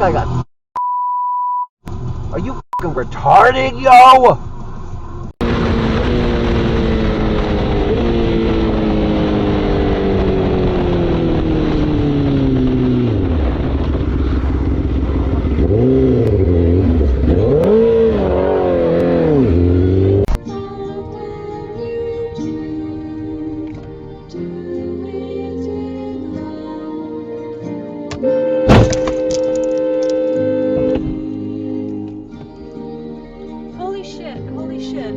like I got... Are you fucking retarded, yo? Holy shit, holy shit.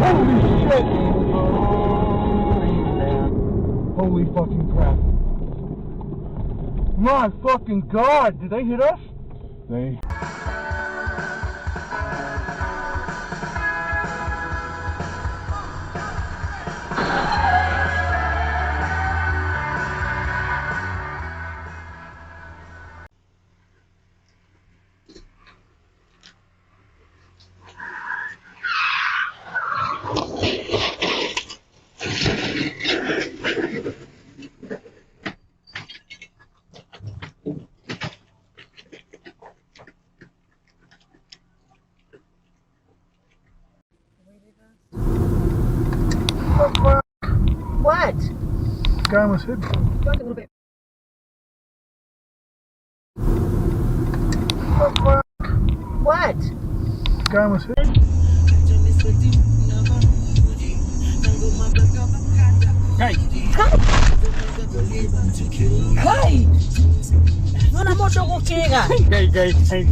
Holy shit! Holy fucking crap. My fucking god, did they hit us? They... What? The guy was hit. Talk a little bit. What? The guy was hit. Hey! Hey! No na moto ko kega. Hey.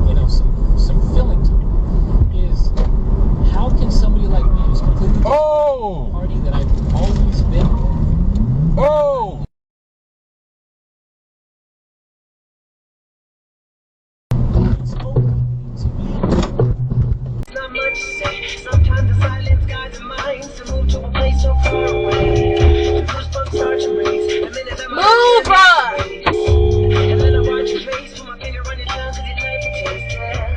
You know, some filling to it is how can somebody like me who's completely different from the party that I've always been with, it's open to me. Not much to say. Sometimes the silence guides the mind to move to a place so far away. The goosebumps start to raise. The minute that Move, bruh! and then I watch your face. Put my finger on your tongue 'cause it never tastes.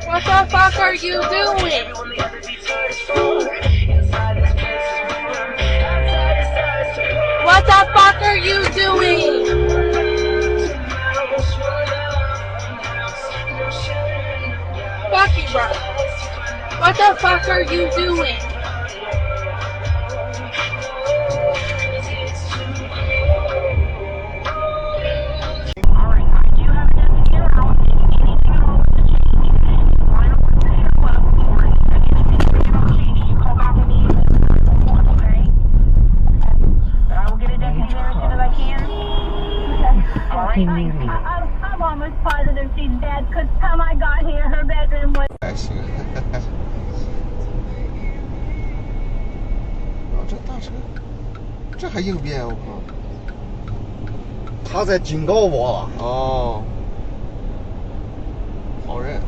What the fuck are you doing? Everyone the other beats hard as for. Inside this place is warm. Outside it starts to pour. What the fuck are you doing? Tomorrow swirl out house. No shame, no doubt. Fuck you, bro. What the fuck are you doing? I'm almost positive she's dead because time I got here, her bedroom was. 这大车，这还右边，我靠！他在警告我。哦，好人。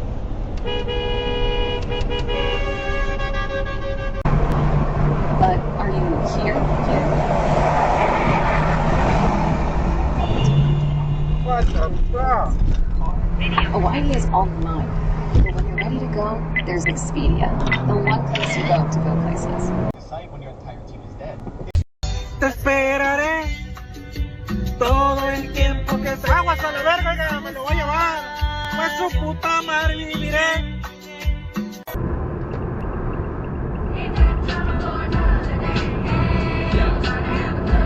But are you here? What the fuck? Hawaii is on the mind. But when you're ready to go, there's Expedia, the one place you go to go places. Decide when your entire team is dead. Te esperaré todo el tiempo que se... Aguas a la verga, ya me lo voy a llevar. Pues su puta madre viviré.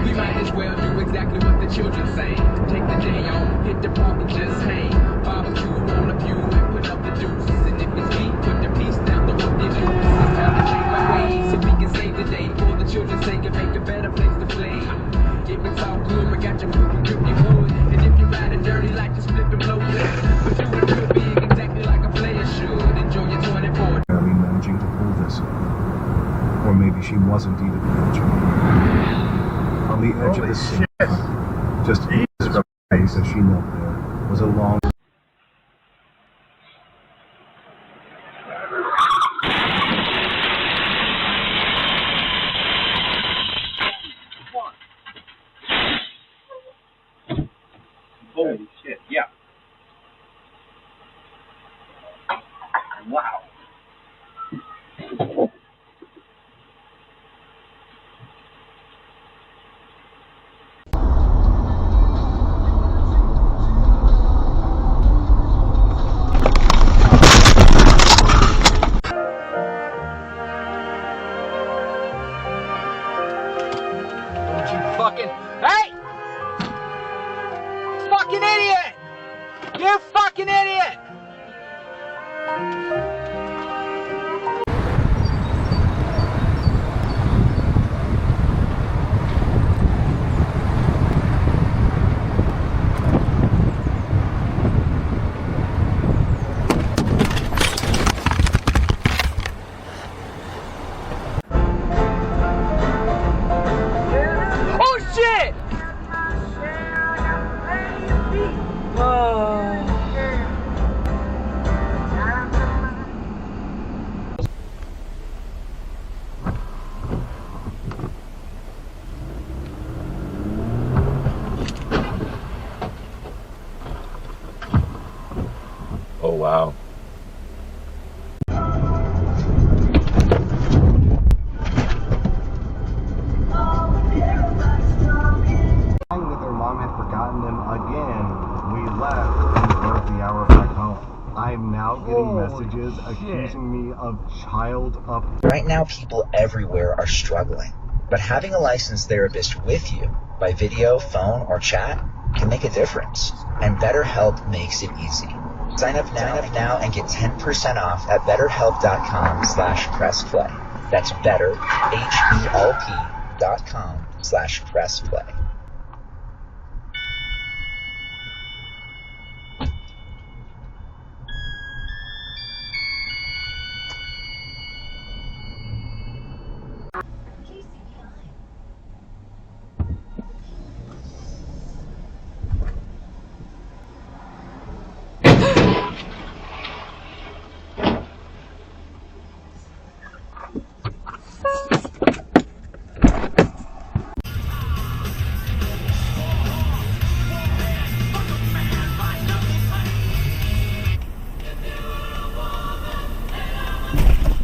We might as well do exactly what the children say. Take the day off, hit the park and just hang. Barbecue on a few and put up the deuce. And if it's me, put the piece down the what they do. It's time to change my ways so we can save the day. For the children's sake and make a better place to play. If it's all good, I got you moving, grip your wood. And if you ride it dirty like just flip and blow it. But do it real big, exactly like a player should. Enjoy your 24. Barely managing to pull this. Or maybe she wasn't even managing. On the edge of the scene, just east of her face as she knelt there, was a long... Holy shit, yeah. Wow. Fucking, hey! Fucking idiot! You fucking idiot! Oh shit! Oh, wow. That their mom had forgotten them again. We left and drove the hour back home. I am now getting messages accusing me of child up. Right now, people everywhere are struggling, but having a licensed therapist with you by video, phone, or chat can make a difference, and BetterHelp makes it easy. Sign up now and get 10% off at betterhelp.com/pressplay. That's betterhelp.com/pressplay.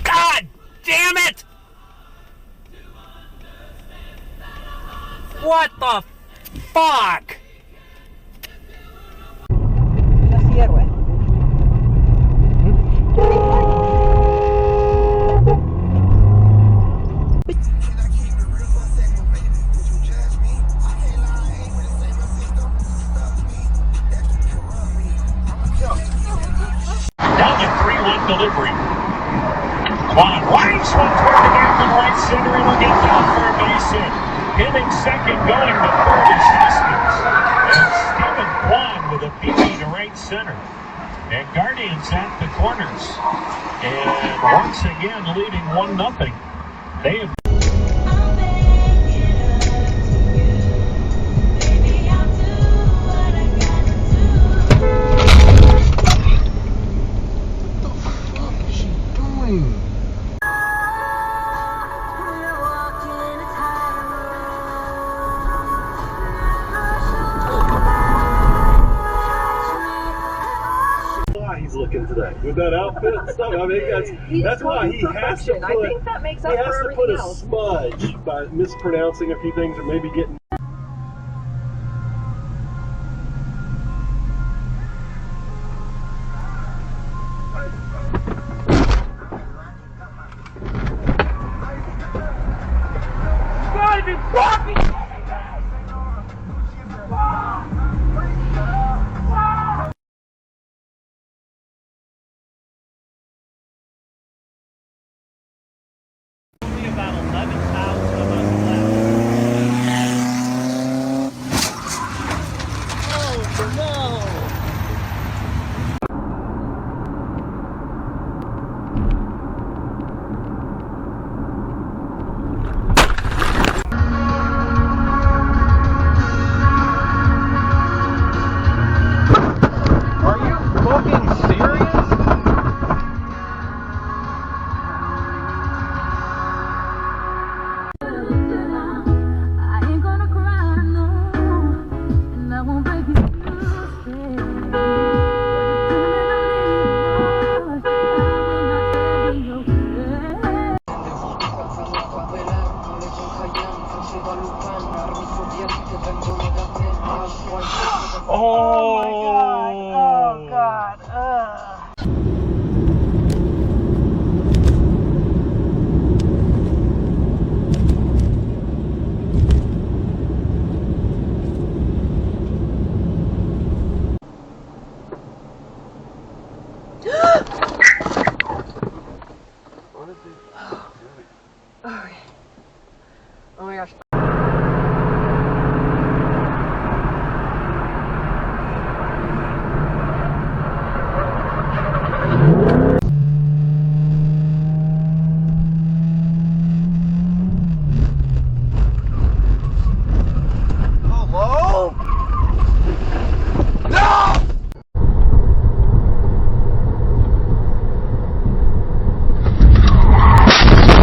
God damn it! What the fuck? La cierre. Down the 3-1 delivery. Quan lines one toward the gap in right center and will get down for a base hit. Hitting second, going to third is Hoskins. And Stephen Quan with a peepee to right center. And Guardians at the corners. And once again leading 1-0. They have that outfit and stuff. I mean, that's why he has to put. I think that makes up he has for to put everything a else. smudge by mispronouncing a few things or maybe getting. Not even fucking. Only about 11,000 of us left. Oh no! Are you fucking serious? I ain't gonna cry, no, and I won't break you. Oh my god! Oh god! Oh my gosh. Hello? No!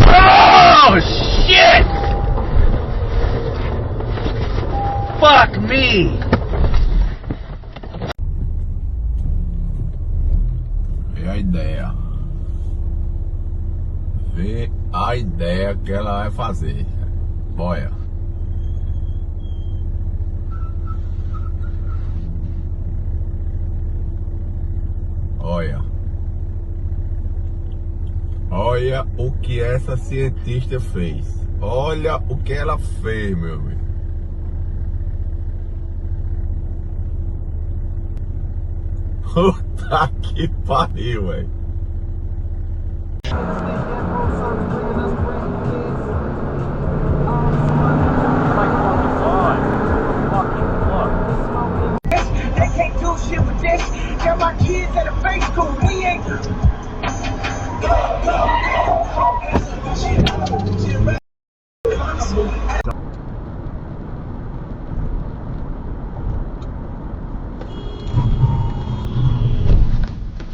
Oh shit! Fuck me! Vê a ideia. Vê a ideia que ela vai fazer. Olha. Olha. Olha o que essa cientista fez. Olha o que ela fez, meu amigo. Puta que pariu, velho. They can't do shit with this. Got my kids at a faith school. We ain't.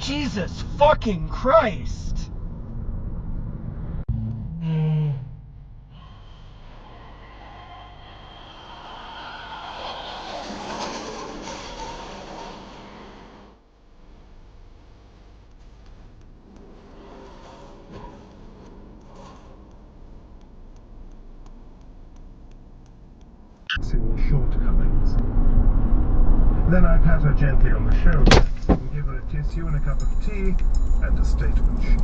Jesus fucking Christ! Shortcomings. Then I pat her gently on the shoulder and give her a tissue and a cup of tea and a statement sheet.